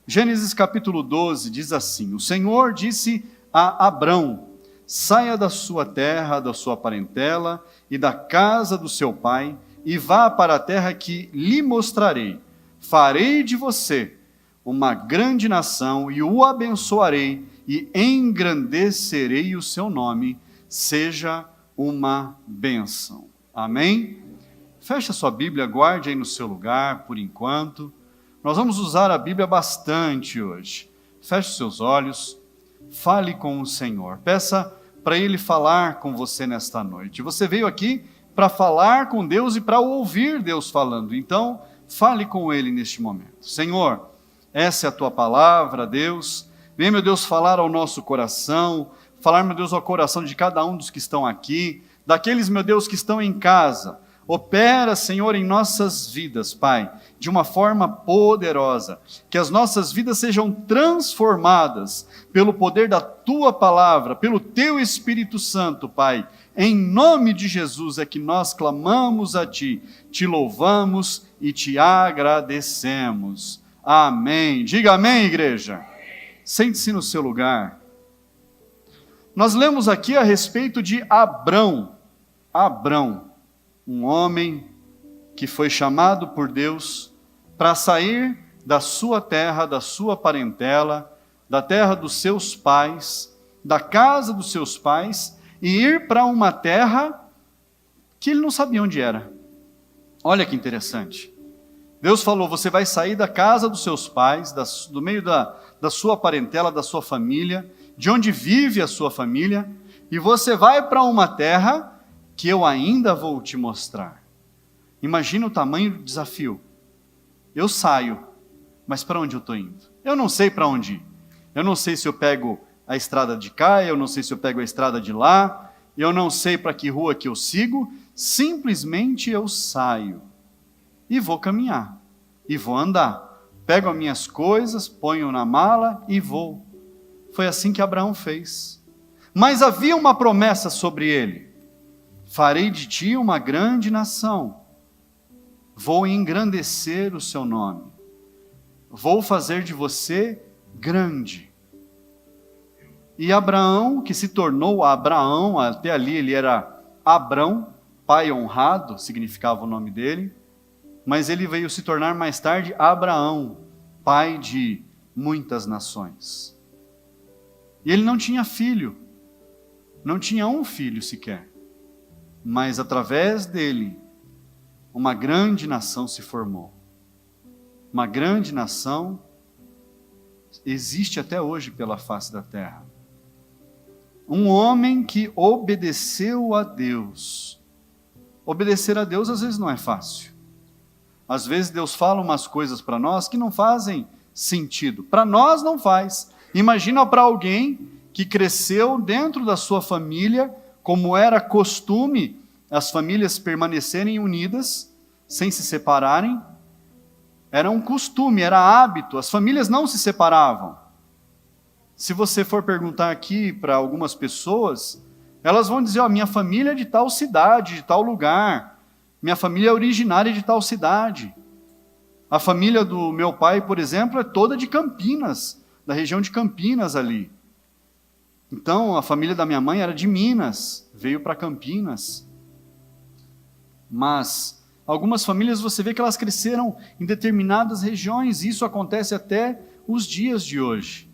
Gênesis capítulo 12 diz assim: o Senhor disse a Abrão: saia da sua terra, da sua parentela e da casa do seu pai, e vá para a terra que lhe mostrarei. Farei de você uma grande nação e o abençoarei e engrandecerei o seu nome. Seja uma bênção. Amém? Feche a sua Bíblia, guarde aí no seu lugar por enquanto. Nós vamos usar a Bíblia bastante hoje. Feche os seus olhos, fale com o Senhor. Peça para Ele falar com você nesta noite. Você veio aqui para falar com Deus e para ouvir Deus falando. Então, fale com Ele neste momento. Senhor, essa é a Tua palavra, Deus. Vem, meu Deus, falar ao nosso coração, falar, meu Deus, ao coração de cada um dos que estão aqui, daqueles, meu Deus, que estão em casa. Opera, Senhor, em nossas vidas, Pai, de uma forma poderosa, que as nossas vidas sejam transformadas pelo poder da Tua palavra, pelo Teu Espírito Santo, Pai. Em nome de Jesus é que nós clamamos a Ti, Te louvamos e Te agradecemos. Amém. Diga amém, igreja. Sente-se no seu lugar. Nós lemos aqui a respeito de Abrão, um homem que foi chamado por Deus para sair da sua terra, da sua parentela, da terra dos seus pais, da casa dos seus pais, e ir para uma terra que ele não sabia onde era. Olha que interessante. Deus falou: você vai sair da casa dos seus pais, do meio da sua parentela, da sua família, de onde vive a sua família, e você vai para uma terra que eu ainda vou te mostrar. Imagina o tamanho do desafio. Eu saio, mas para onde eu estou indo? Eu não sei para onde ir. Eu não sei se eu pego a estrada de cá, eu não sei se eu pego a estrada de lá, eu não sei para que rua que eu sigo, simplesmente eu saio. E vou caminhar, e vou andar. Pego as minhas coisas, ponho na mala e vou. Foi assim que Abraão fez. Mas havia uma promessa sobre ele: farei de ti uma grande nação, vou engrandecer o seu nome, vou fazer de você grande. E Abraão, que se tornou Abraão, até ali ele era Abrão, pai honrado, significava o nome dele, mas ele veio se tornar mais tarde Abraão, pai de muitas nações. E ele não tinha filho, não tinha um filho sequer. Mas através dele, uma grande nação se formou. Uma grande nação existe até hoje pela face da terra. Um homem que obedeceu a Deus. Obedecer a Deus às vezes não é fácil. Às vezes Deus fala umas coisas para nós que não fazem sentido. Para nós não faz. Imagina para alguém que cresceu dentro da sua família, como era costume as famílias permanecerem unidas, sem se separarem. Era um costume, era hábito, as famílias não se separavam. Se você for perguntar aqui para algumas pessoas, elas vão dizer: minha família é de tal cidade, de tal lugar, minha família é originária de tal cidade. A família do meu pai, por exemplo, é toda de Campinas, da região de Campinas ali. Então, a família da minha mãe era de Minas, veio para Campinas. Mas algumas famílias você vê que elas cresceram em determinadas regiões, e isso acontece até os dias de hoje.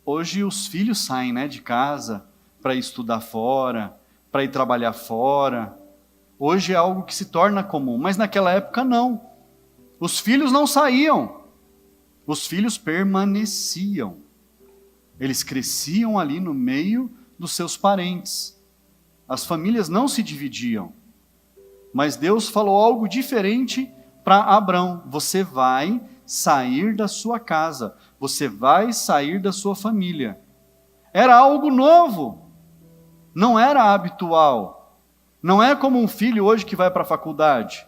Hoje os filhos saem, de casa para ir estudar fora, para ir trabalhar fora. Hoje é algo que se torna comum, mas naquela época não. Os filhos não saíam, os filhos permaneciam. Eles cresciam ali no meio dos seus parentes. As famílias não se dividiam. Mas Deus falou algo diferente para Abrão: você vai sair da sua casa, você vai sair da sua família. Era algo novo, não era habitual. Não é como um filho hoje que vai para a faculdade.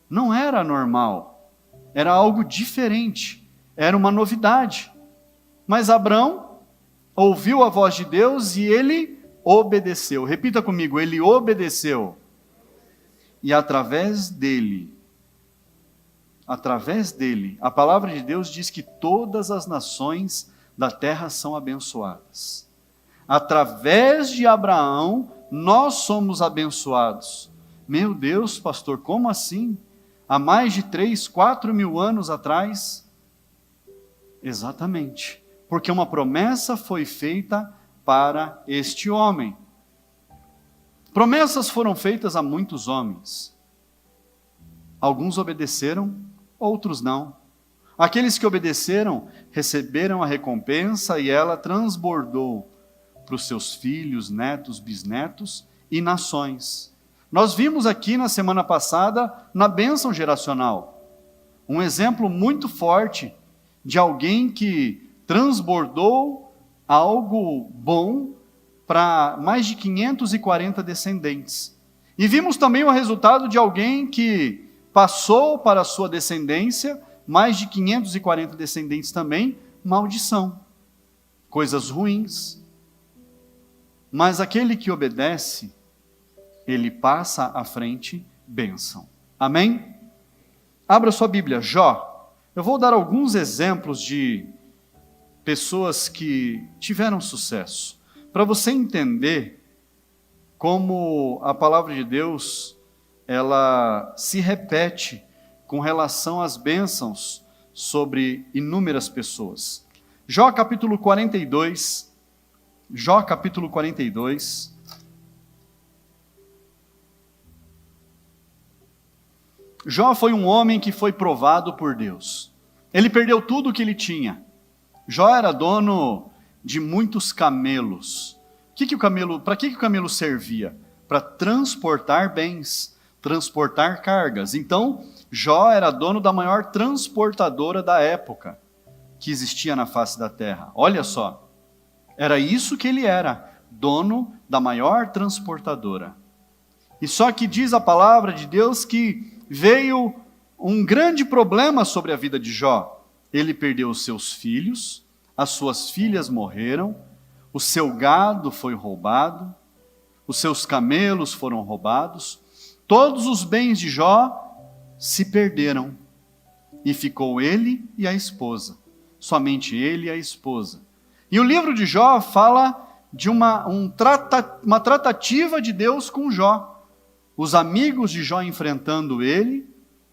Não era normal, era algo diferente, era uma novidade. Mas Abrão ouviu a voz de Deus e ele obedeceu. Repita comigo: ele obedeceu. E através dele, através dele, a palavra de Deus diz que todas as nações da terra são abençoadas. Através de Abraão, nós somos abençoados. Meu Deus, pastor, como assim? Há mais de 3, 4 mil anos atrás? Exatamente, porque uma promessa foi feita para este homem. Promessas foram feitas a muitos homens. Alguns obedeceram, outros não. Aqueles que obedeceram receberam a recompensa e ela transbordou para os seus filhos, netos, bisnetos e nações. Nós vimos aqui na semana passada, na bênção geracional, um exemplo muito forte de alguém que transbordou algo bom para mais de 540 descendentes. E vimos também o resultado de alguém que passou para a sua descendência, mais de 540 descendentes também, maldição, coisas ruins. Mas aquele que obedece, ele passa à frente, bênção. Amém? Abra sua Bíblia, Jó. Eu vou dar alguns exemplos de pessoas que tiveram sucesso, para você entender como a palavra de Deus, ela se repete com relação às bênçãos sobre inúmeras pessoas. Jó capítulo 42, Jó capítulo 42. Jó foi um homem que foi provado por Deus. Ele perdeu tudo o que ele tinha. Jó era dono de muitos camelos. Para que o camelo servia? Para transportar bens, transportar cargas. Então, Jó era dono da maior transportadora da época que existia na face da terra. Olha só, era isso que ele era, dono da maior transportadora. E só que diz a palavra de Deus que veio um grande problema sobre a vida de Jó. Ele perdeu os seus filhos, as suas filhas morreram, o seu gado foi roubado, os seus camelos foram roubados, todos os bens de Jó se perderam. E ficou ele e a esposa, somente ele e a esposa. E o livro de Jó fala de uma tratativa de Deus com Jó. Os amigos de Jó enfrentando ele,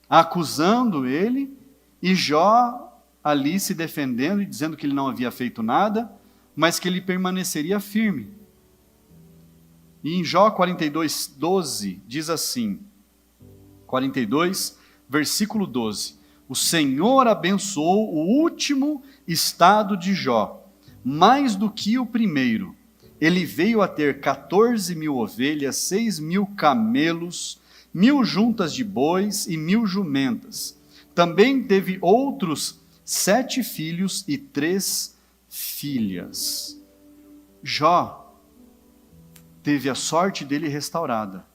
acusando ele, e Jó ali se defendendo e dizendo que ele não havia feito nada, mas que ele permaneceria firme. E em Jó 42, 12, diz assim, 42, versículo 12, o Senhor abençoou o último estado de Jó, mais do que o primeiro. Ele veio a ter 14.000 ovelhas, 6.000 camelos, 1.000 juntas de bois e 1.000 jumentas. Também teve outros 7 filhos e 3 filhas. Jó teve a sorte dele restaurada.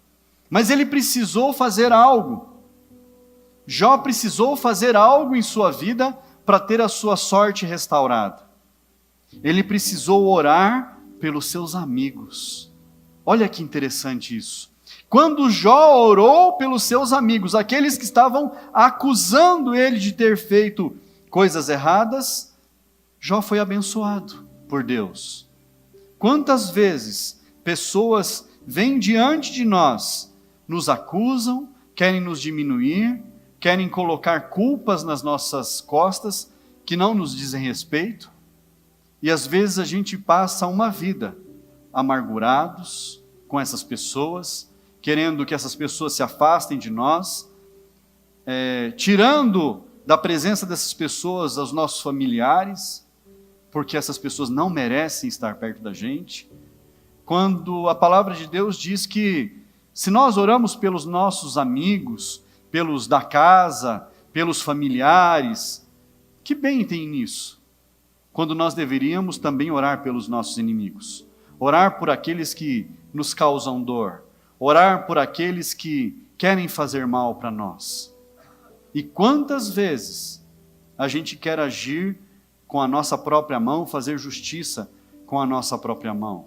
Mas ele precisou fazer algo. Jó precisou fazer algo em sua vida para ter a sua sorte restaurada. Ele precisou orar pelos seus amigos. Olha que interessante isso. Quando Jó orou pelos seus amigos, aqueles que estavam acusando ele de ter feito coisas erradas, Jó foi abençoado por Deus. Quantas vezes pessoas vêm diante de nós, nos acusam, querem nos diminuir, querem colocar culpas nas nossas costas que não nos dizem respeito, e às vezes a gente passa uma vida amargurados com essas pessoas, querendo que essas pessoas se afastem de nós, tirando da presença dessas pessoas os nossos familiares, porque essas pessoas não merecem estar perto da gente. Quando a palavra de Deus diz que se nós oramos pelos nossos amigos, pelos da casa, pelos familiares, que bem tem nisso? Quando nós deveríamos também orar pelos nossos inimigos, orar por aqueles que nos causam dor, orar por aqueles que querem fazer mal para nós. E quantas vezes a gente quer agir com a nossa própria mão, fazer justiça com a nossa própria mão?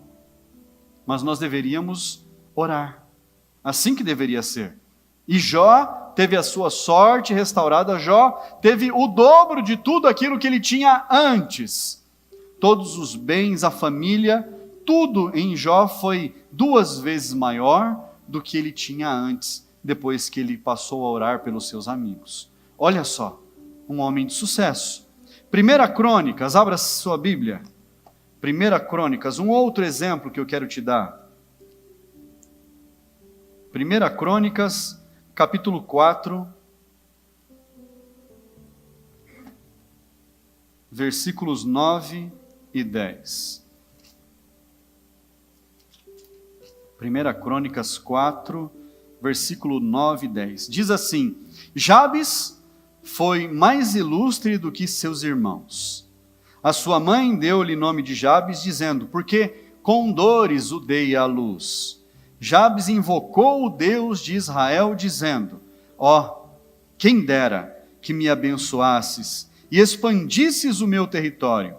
Mas nós deveríamos orar, assim que deveria ser. E Jó teve a sua sorte restaurada, Jó teve o dobro de tudo aquilo que ele tinha antes. Todos os bens, a família, tudo em Jó foi 2 vezes maior do que ele tinha antes, depois que ele passou a orar pelos seus amigos. Olha só, um homem de sucesso. 1 Crônicas, abra sua Bíblia. 1 Crônicas, um outro exemplo que eu quero te dar. 1 Crônicas, capítulo 4, versículos 9 e 10. 1 Crônicas 4, versículo 9 e 10. Diz assim: Jabes foi mais ilustre do que seus irmãos. A sua mãe deu-lhe nome de Jabes, dizendo, porque com dores o dei à luz. Jabes invocou o Deus de Israel, dizendo, ó, quem dera que me abençoasses e expandisses o meu território,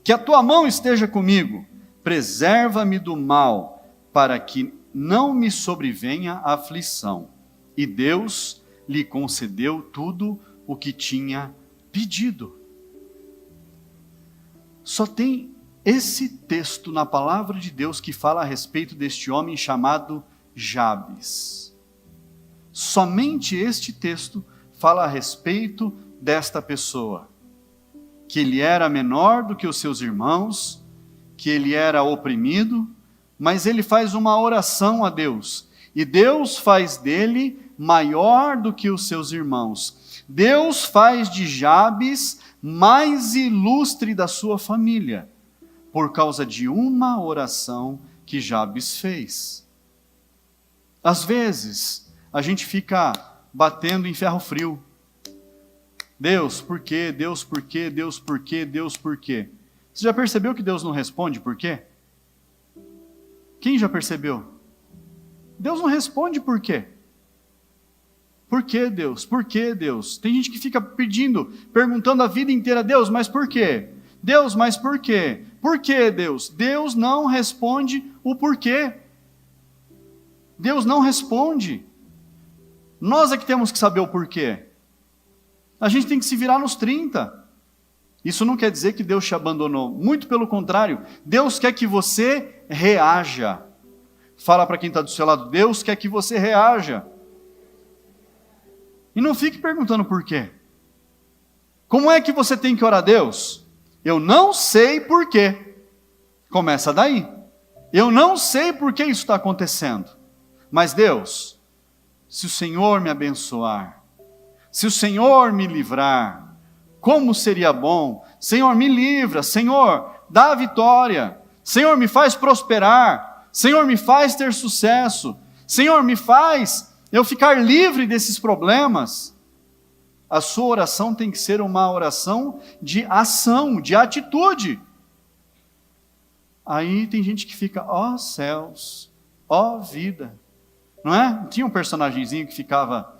que a tua mão esteja comigo, preserva-me do mal, para que não me sobrevenha a aflição. E Deus lhe concedeu tudo o que tinha pedido. Só tem esse texto na palavra de Deus que fala a respeito deste homem chamado Jabes. Somente este texto fala a respeito desta pessoa, que ele era menor do que os seus irmãos, que ele era oprimido, mas ele faz uma oração a Deus, e Deus faz dele maior do que os seus irmãos. Deus faz de Jabes mais ilustre da sua família, por causa de uma oração que Jabes fez. Às vezes, a gente fica batendo em ferro frio. Deus, por quê? Deus, por quê? Deus, por quê? Deus, por quê? Você já percebeu que Deus não responde por quê? Quem já percebeu? Deus não responde por quê? Por que Deus? Por que Deus? Tem gente que fica pedindo, perguntando a vida inteira, Deus, mas por quê? Deus, mas por quê? Por que Deus? Deus não responde o porquê. Deus não responde. Nós é que temos que saber o porquê. A gente tem que se virar nos 30. Isso não quer dizer que Deus te abandonou. Muito pelo contrário. Deus quer que você reaja. Fala para quem está do seu lado, Deus quer que você reaja. E não fique perguntando por quê. Como é que você tem que orar a Deus? Eu não sei por quê. Começa daí. Eu não sei por que isso está acontecendo. Mas Deus, se o Senhor me abençoar, se o Senhor me livrar, como seria bom. Senhor, me livra. Senhor, dá a vitória. Senhor, me faz prosperar. Senhor, me faz ter sucesso. Senhor, me faz eu ficar livre desses problemas. A sua oração tem que ser uma oração de ação, de atitude. Aí tem gente que fica, ó céus, ó vida. Não é? Tinha um personagemzinho que ficava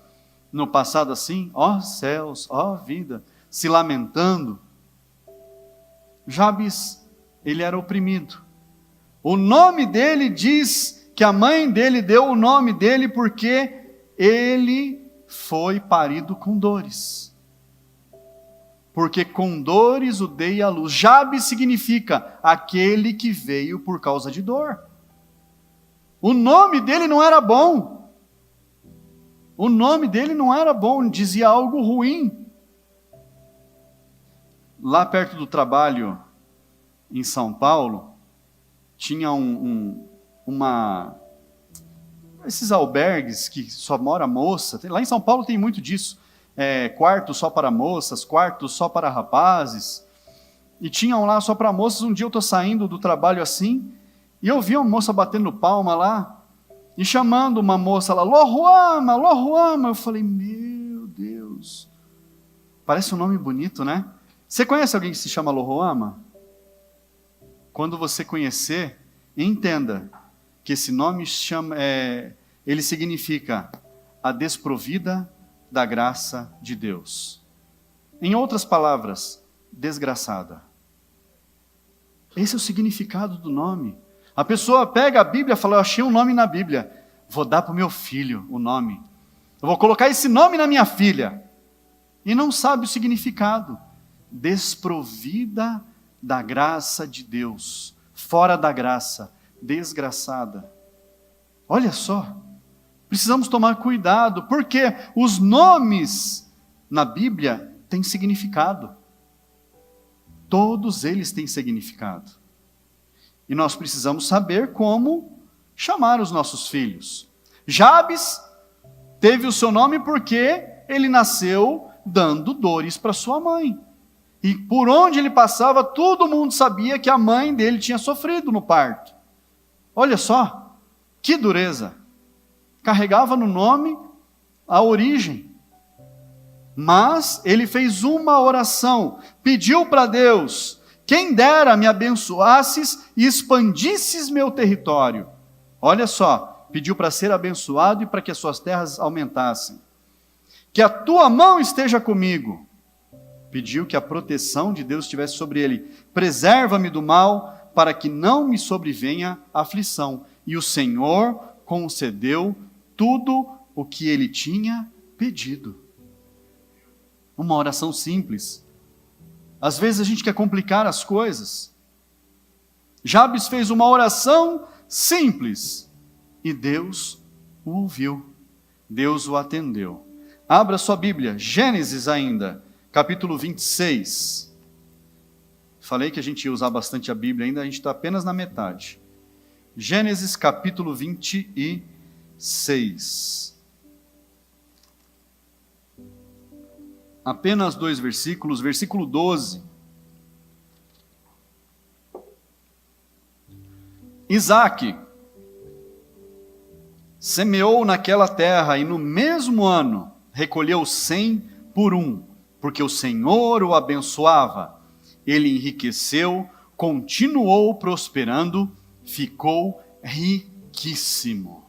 no passado assim, ó céus, ó vida, se lamentando. Jabes, ele era oprimido. O nome dele diz que a mãe dele deu o nome dele porque ele foi parido com dores. Porque com dores o dei à luz. Jabes significa aquele que veio por causa de dor. O nome dele não era bom. O nome dele não era bom, dizia algo ruim. Lá perto do trabalho, em São Paulo, tinha esses albergues que só mora moça. Lá em São Paulo tem muito disso. Quarto só para moças, quarto só para rapazes. E tinham lá só para moças. Um dia eu estou saindo do trabalho assim, e eu vi uma moça batendo palma lá, e chamando uma moça lá, Lohuama, Lohuama. Eu falei, meu Deus, parece um nome bonito, né? Você conhece alguém que se chama Lohuama? Quando você conhecer, entenda que esse nome ele significa a desprovida da graça de Deus. Em outras palavras, desgraçada. Esse é o significado do nome. A pessoa pega a Bíblia e fala, eu achei um nome na Bíblia, vou dar para o meu filho o nome. Eu vou colocar esse nome na minha filha. E não sabe o significado. Desprovida da graça de Deus. Fora da graça. Desgraçada. Olha só. Precisamos tomar cuidado, porque os nomes na Bíblia têm significado. Todos eles têm significado. E nós precisamos saber como chamar os nossos filhos. Jabes teve o seu nome porque ele nasceu dando dores para sua mãe. E por onde ele passava, todo mundo sabia que a mãe dele tinha sofrido no parto. Olha só, que dureza. Carregava no nome a origem. Mas ele fez uma oração, pediu para Deus: quem dera me abençoasses e expandisses meu território. Olha só, pediu para ser abençoado e para que as suas terras aumentassem. Que a tua mão esteja comigo. Pediu que a proteção de Deus estivesse sobre ele. Preserva-me do mal, para que não me sobrevenha aflição. E o Senhor concedeu tudo o que ele tinha pedido. Uma oração simples. Às vezes a gente quer complicar as coisas. Jabes fez uma oração simples e Deus o ouviu. Deus o atendeu. Abra sua Bíblia, Gênesis ainda, capítulo 26. Falei que a gente ia usar bastante a Bíblia ainda, a gente está apenas na metade. Gênesis capítulo 26. Apenas 2 versículos, versículo 12. Isaque semeou naquela terra e no mesmo ano recolheu 100 por 1, porque o Senhor o abençoava. Ele enriqueceu, continuou prosperando, ficou riquíssimo.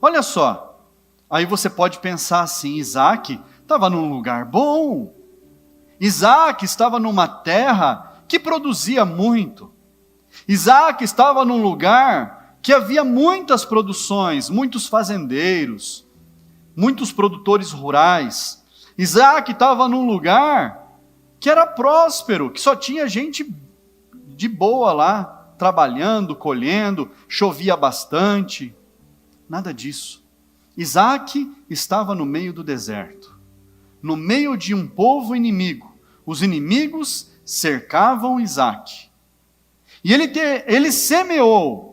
Olha só, aí você pode pensar assim: Isaque estava num lugar bom. Isaque estava numa terra que produzia muito. Isaque estava num lugar que havia muitas produções, muitos fazendeiros, muitos produtores rurais. Isaque estava num lugar que era próspero, que só tinha gente de boa lá, trabalhando, colhendo, chovia bastante. Nada disso. Isaque estava no meio do deserto, no meio de um povo inimigo. Os inimigos cercavam Isaque. E ele semeou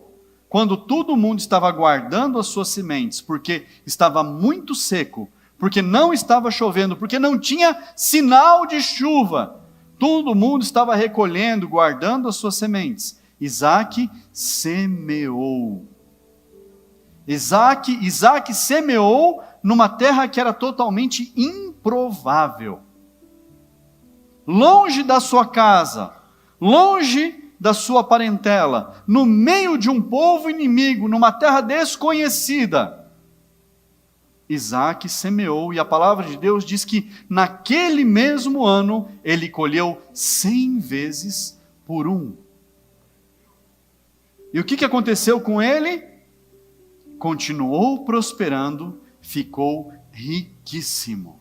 quando todo mundo estava guardando as suas sementes, porque estava muito seco, porque não estava chovendo, porque não tinha sinal de chuva. Todo mundo estava recolhendo, guardando as suas sementes. Isaque semeou. Isaque semeou numa terra que era totalmente improvável. Longe da sua casa, longe da sua parentela, no meio de um povo inimigo, numa terra desconhecida. Isaque semeou, e a palavra de Deus diz que naquele mesmo ano ele colheu 100 vezes por 1. E o que aconteceu com ele? Continuou prosperando, ficou riquíssimo.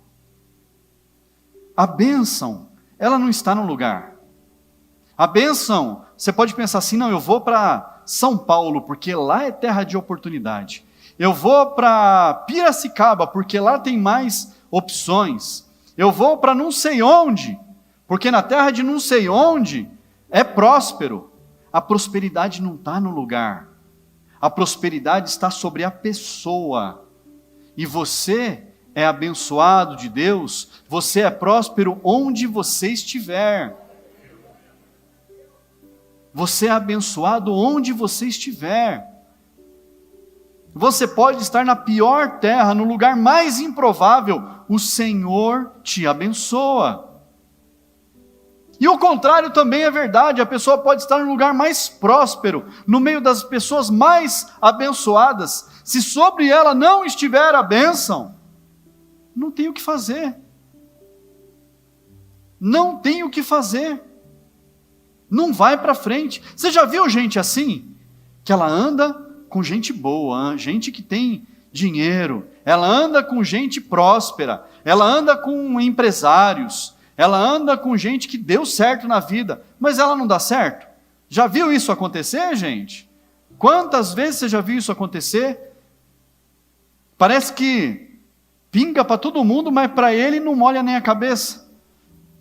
A bênção, ela não está no lugar. A bênção, você pode pensar assim: não, eu vou para São Paulo, porque lá é terra de oportunidade. Eu vou para Piracicaba, porque lá tem mais opções. Eu vou para não sei onde, porque na terra de não sei onde é próspero. A prosperidade não está no lugar. A prosperidade está sobre a pessoa. E você é abençoado de Deus, você é próspero onde você estiver. Você é abençoado onde você estiver. Você pode estar na pior terra, no lugar mais improvável, o Senhor te abençoa. E o contrário também é verdade, a pessoa pode estar no lugar mais próspero, no meio das pessoas mais abençoadas. Se sobre ela não estiver a bênção, não tem o que fazer. Não tem o que fazer. Não vai para frente. Você já viu gente assim? Que ela anda com gente boa, gente que tem dinheiro, ela anda com gente próspera, ela anda com empresários, ela anda com gente que deu certo na vida, mas ela não dá certo. Já viu isso acontecer, gente? Quantas vezes você já viu isso acontecer? Parece que pinga para todo mundo, mas para ele não molha nem a cabeça.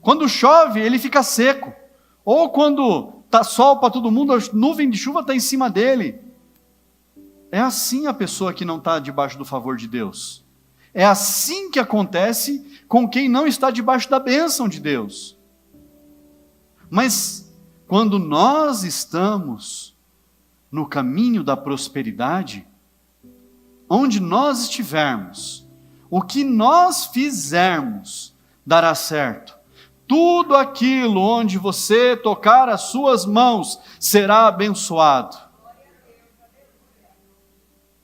Quando chove, ele fica seco. Ou quando está sol para todo mundo, a nuvem de chuva está em cima dele. É assim a pessoa que não está debaixo do favor de Deus. É assim que acontece com quem não está debaixo da bênção de Deus. Mas quando nós estamos no caminho da prosperidade, onde nós estivermos, o que nós fizermos dará certo. Tudo aquilo onde você tocar as suas mãos será abençoado.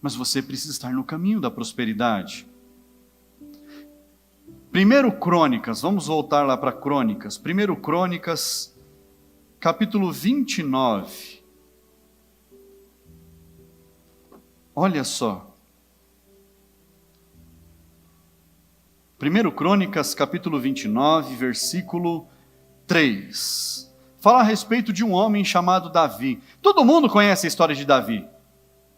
Mas você precisa estar no caminho da prosperidade. 1 Crônicas, vamos voltar lá para Crônicas. 1 Crônicas, capítulo 29. Olha só. 1 Crônicas, capítulo 29, versículo 3. Fala a respeito de um homem chamado Davi. Todo mundo conhece a história de Davi.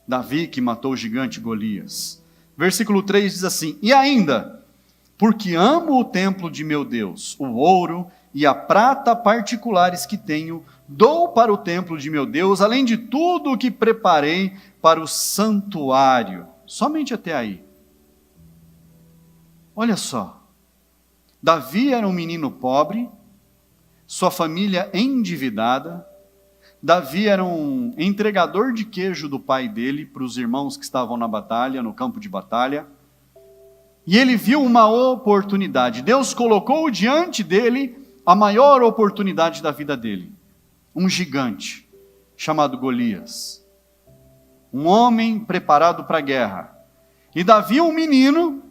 Davi que matou o gigante Golias. Versículo 3 diz assim: E ainda, porque amo o templo de meu Deus, o ouro e a prata particulares que tenho, dou para o templo de meu Deus, além de tudo o que preparei para o santuário. Somente até aí. Olha só, Davi era um menino pobre, sua família endividada. Davi era um entregador de queijo do pai dele para os irmãos que estavam na batalha, no campo de batalha. E ele viu uma oportunidade. Deus colocou diante dele a maior oportunidade da vida dele. Um gigante chamado Golias. Um homem preparado para a guerra. E Davi, um menino,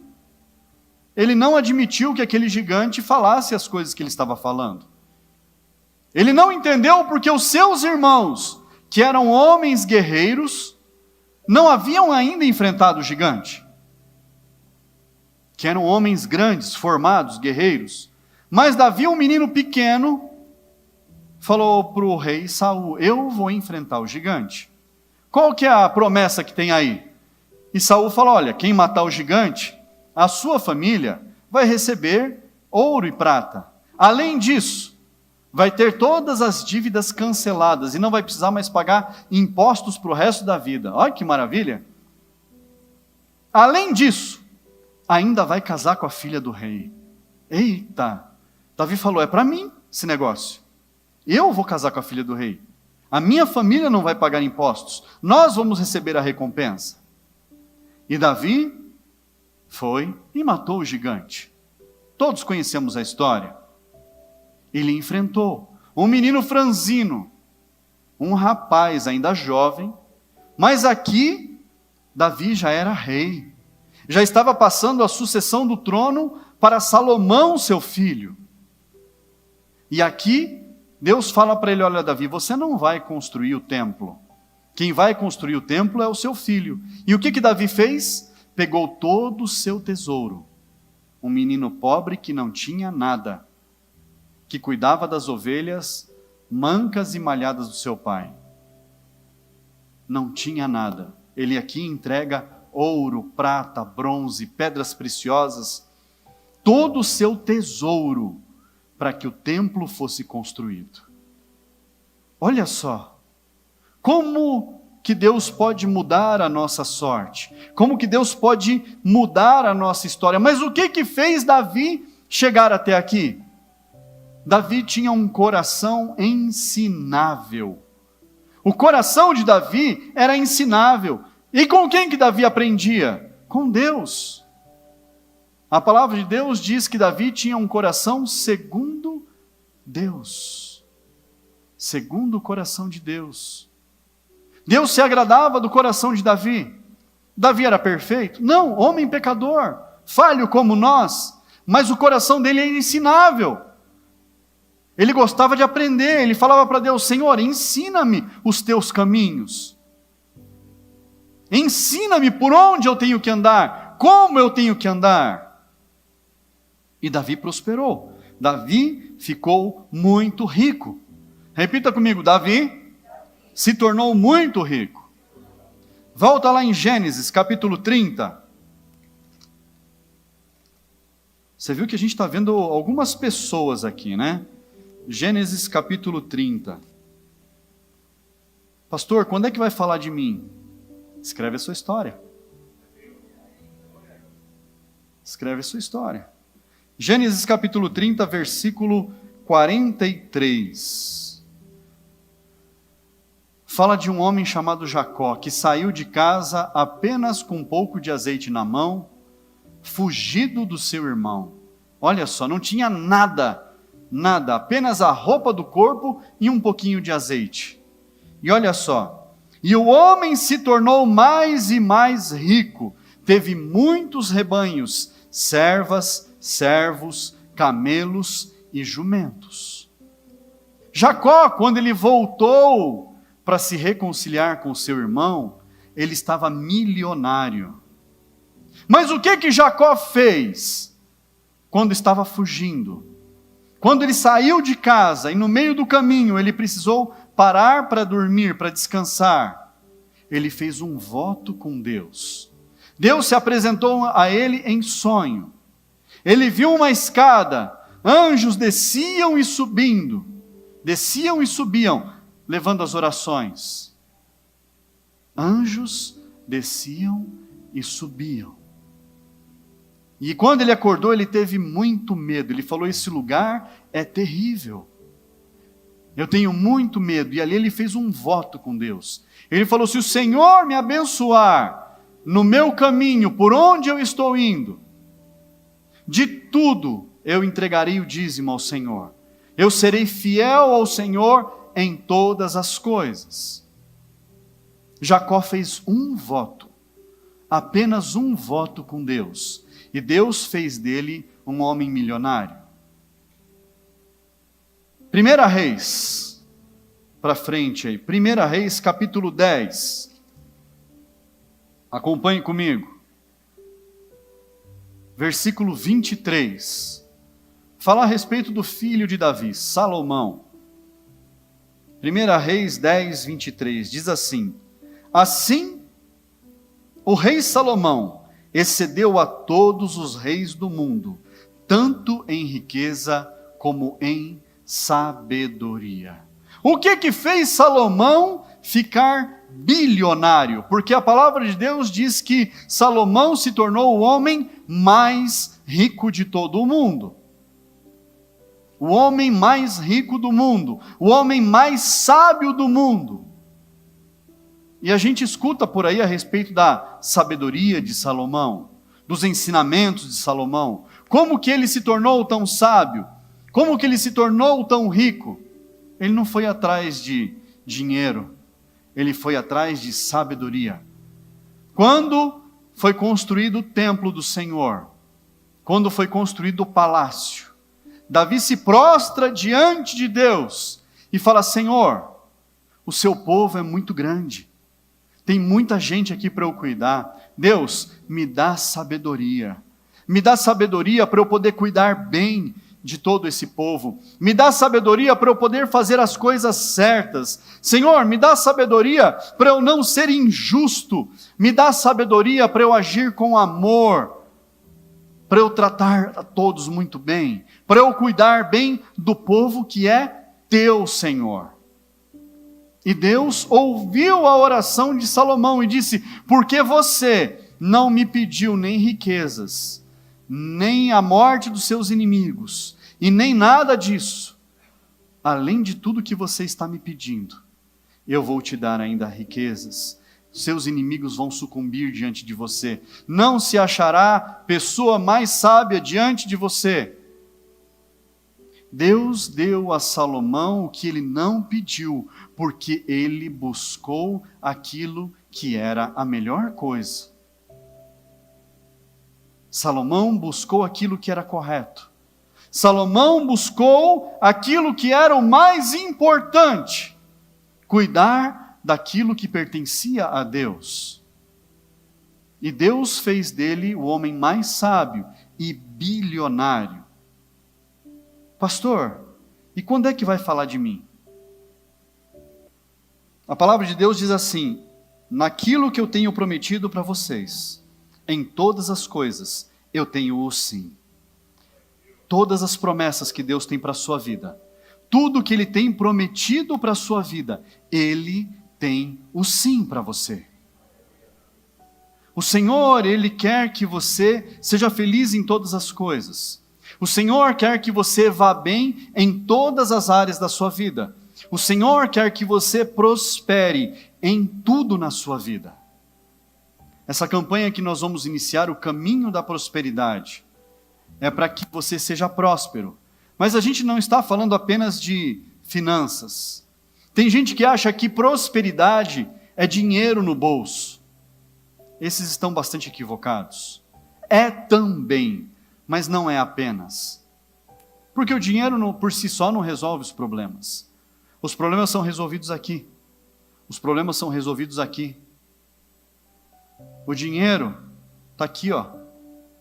ele não admitiu que aquele gigante falasse as coisas que ele estava falando. Ele não entendeu porque os seus irmãos, que eram homens guerreiros, não haviam ainda enfrentado o gigante. Que eram homens grandes, formados, guerreiros. Mas Davi, um menino pequeno, falou para o rei Saul: eu vou enfrentar o gigante. Qual que é a promessa que tem aí? E Saul falou: olha, quem matar o gigante, a sua família vai receber ouro e prata. Além disso, vai ter todas as dívidas canceladas e não vai precisar mais pagar impostos para o resto da vida. Olha que maravilha! Além disso, ainda vai casar com a filha do rei. Eita! Davi falou: é para mim esse negócio. Eu vou casar com a filha do rei. A minha família não vai pagar impostos. Nós vamos receber a recompensa. E Davi foi e matou o gigante. Todos conhecemos a história. Ele enfrentou um menino franzino, um rapaz ainda jovem, mas aqui Davi já era rei, já estava passando a sucessão do trono para Salomão, seu filho. E aqui Deus fala para ele: olha, Davi, você não vai construir o templo, quem vai construir o templo é o seu filho. E o que Davi fez? Pegou todo o seu tesouro, um menino pobre que não tinha nada, que cuidava das ovelhas mancas e malhadas do seu pai. Não tinha nada. Ele aqui entrega ouro, prata, bronze, pedras preciosas, todo o seu tesouro para que o templo fosse construído. Olha só, como que Deus pode mudar a nossa sorte, como que Deus pode mudar a nossa história. Mas o que fez Davi chegar até aqui? Davi tinha um coração ensinável. O coração de Davi era ensinável. E com quem que Davi aprendia? Com Deus. A palavra de Deus diz que Davi tinha um coração segundo Deus. Segundo o coração de Deus. Deus se agradava do coração de Davi. Davi era perfeito? Não, homem pecador, falho como nós, mas o coração dele era ensinável. Ele gostava de aprender, ele falava para Deus: Senhor, ensina-me os teus caminhos. Ensina-me por onde eu tenho que andar, como eu tenho que andar. E Davi prosperou. Davi ficou muito rico. Repita comigo, Davi se tornou muito rico. Volta lá em Gênesis, capítulo 30. Você viu que a gente está vendo algumas pessoas aqui, né? Gênesis, capítulo 30. Pastor, quando é que vai falar de mim? Escreve a sua história. Escreve a sua história. Gênesis, capítulo 30, versículo 43. Fala de um homem chamado Jacó, que saiu de casa apenas com um pouco de azeite na mão, fugido do seu irmão. Olha só, não tinha nada, apenas a roupa do corpo e um pouquinho de azeite. E olha só, e o homem se tornou mais e mais rico, teve muitos rebanhos, servas, servos, camelos e jumentos. Jacó, quando ele voltou para se reconciliar com seu irmão, ele estava milionário. Mas o que Jacó fez quando estava fugindo? Quando ele saiu de casa e no meio do caminho ele precisou parar para dormir, para descansar, ele fez um voto com Deus. Deus se apresentou a ele em sonho. Ele viu uma escada, anjos desciam e subiam, levando as orações. Anjos desciam e subiam. E quando ele acordou, ele teve muito medo. Ele falou, esse lugar é terrível. Eu tenho muito medo. E ali ele fez um voto com Deus. Ele falou, se o Senhor me abençoar no meu caminho, por onde eu estou indo, de tudo eu entregarei o dízimo ao Senhor. Eu serei fiel ao Senhor em todas as coisas. Jacó fez um voto, apenas um voto com Deus. E Deus fez dele um homem milionário. 1 Reis, para frente aí, 1 Reis capítulo 10. Acompanhe comigo. Versículo 23. Fala a respeito do filho de Davi, Salomão. 1 Reis 10, 23, diz assim: assim, o rei Salomão excedeu a todos os reis do mundo, tanto em riqueza como em sabedoria. O que fez Salomão ficar bilionário? Porque a palavra de Deus diz que Salomão se tornou o homem mais rico de todo o mundo. O homem mais rico do mundo, o homem mais sábio do mundo. E a gente escuta por aí a respeito da sabedoria de Salomão, dos ensinamentos de Salomão. Como que ele se tornou tão sábio? Como que ele se tornou tão rico? Ele não foi atrás de dinheiro, ele foi atrás de sabedoria. Quando foi construído o templo do Senhor, quando foi construído o palácio, Davi se prostra diante de Deus e fala, Senhor, o seu povo é muito grande, tem muita gente aqui para eu cuidar. Deus, me dá sabedoria para eu poder cuidar bem de todo esse povo, me dá sabedoria para eu poder fazer as coisas certas. Senhor, me dá sabedoria para eu não ser injusto, me dá sabedoria para eu agir com amor, para eu tratar a todos muito bem, para eu cuidar bem do povo que é teu, Senhor. E Deus ouviu a oração de Salomão e disse, porque você não me pediu nem riquezas, nem a morte dos seus inimigos, e nem nada disso, além de tudo que você está me pedindo, eu vou te dar ainda riquezas, seus inimigos vão sucumbir diante de você, não se achará pessoa mais sábia diante de você. Deus deu a Salomão o que ele não pediu, porque ele buscou aquilo que era a melhor coisa. Salomão buscou aquilo que era correto. Salomão buscou aquilo que era o mais importante, cuidar daquilo que pertencia a Deus. E Deus fez dele o homem mais sábio e bilionário. Pastor, e quando é que vai falar de mim? A palavra de Deus diz assim: naquilo que eu tenho prometido para vocês, em todas as coisas, eu tenho o sim. Todas as promessas que Deus tem para a sua vida, tudo que Ele tem prometido para a sua vida, Ele tem o sim para você. O Senhor, Ele quer que você seja feliz em todas as coisas. O Senhor quer que você vá bem em todas as áreas da sua vida. O Senhor quer que você prospere em tudo na sua vida. Essa campanha que nós vamos iniciar, o caminho da prosperidade, é para que você seja próspero. Mas a gente não está falando apenas de finanças. Tem gente que acha que prosperidade é dinheiro no bolso. Esses estão bastante equivocados. É também, mas não é apenas. Porque o dinheiro por si só não resolve os problemas. Os problemas são resolvidos aqui. Os problemas são resolvidos aqui. O dinheiro está aqui, ó.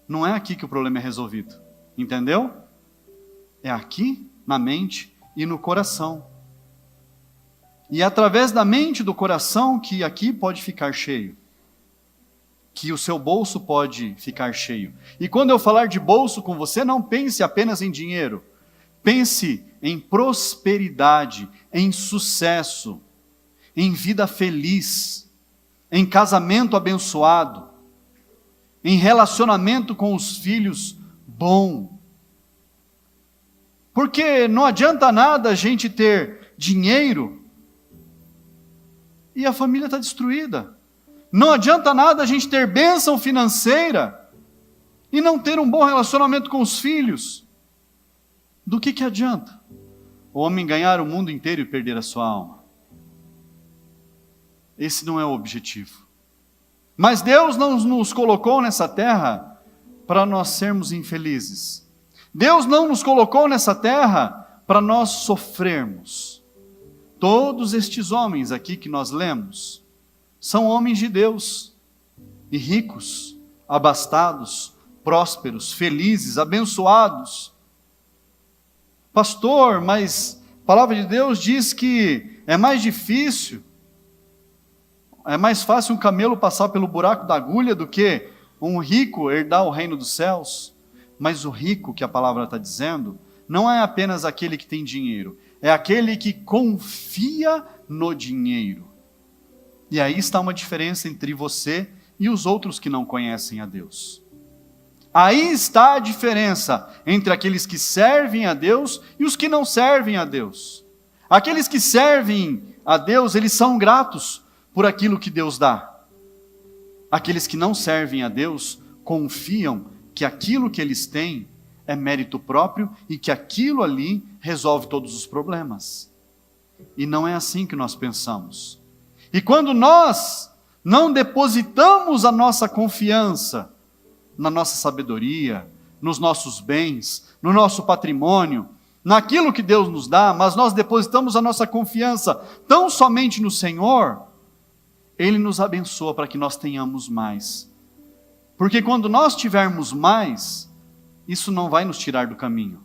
Não é aqui que o problema é resolvido. Entendeu? É aqui, na mente e no coração. E é através da mente e do coração que aqui pode ficar cheio. Que o seu bolso pode ficar cheio. E quando eu falar de bolso com você, não pense apenas em dinheiro. Pense em prosperidade, em sucesso, em vida feliz, em casamento abençoado, em relacionamento com os filhos bom. Porque não adianta nada a gente ter dinheiro e a família está destruída. Não adianta nada a gente ter bênção financeira e não ter um bom relacionamento com os filhos. Do que adianta o homem ganhar o mundo inteiro e perder a sua alma? Esse não é o objetivo. Mas Deus não nos colocou nessa terra para nós sermos infelizes. Deus não nos colocou nessa terra para nós sofrermos. Todos estes homens aqui que nós lemos são homens de Deus, e ricos, abastados, prósperos, felizes, abençoados. Pastor, mas a palavra de Deus diz que é mais difícil, é mais fácil um camelo passar pelo buraco da agulha do que um rico herdar o reino dos céus. Mas o rico, que a palavra está dizendo, não é apenas aquele que tem dinheiro, é aquele que confia no dinheiro. E aí está uma diferença entre você e os outros que não conhecem a Deus. Aí está a diferença entre aqueles que servem a Deus e os que não servem a Deus. Aqueles que servem a Deus, eles são gratos por aquilo que Deus dá. Aqueles que não servem a Deus, confiam que aquilo que eles têm é mérito próprio e que aquilo ali resolve todos os problemas. E não é assim que nós pensamos. E quando nós não depositamos a nossa confiança na nossa sabedoria, nos nossos bens, no nosso patrimônio, naquilo que Deus nos dá, mas nós depositamos a nossa confiança tão somente no Senhor, Ele nos abençoa para que nós tenhamos mais. Porque quando nós tivermos mais, isso não vai nos tirar do caminho.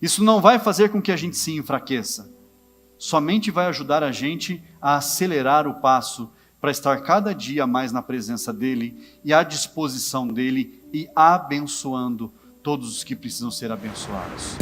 Isso não vai fazer com que a gente se enfraqueça. Somente vai ajudar a gente a acelerar o passo para estar cada dia mais na presença dEle e à disposição dEle e abençoando todos os que precisam ser abençoados.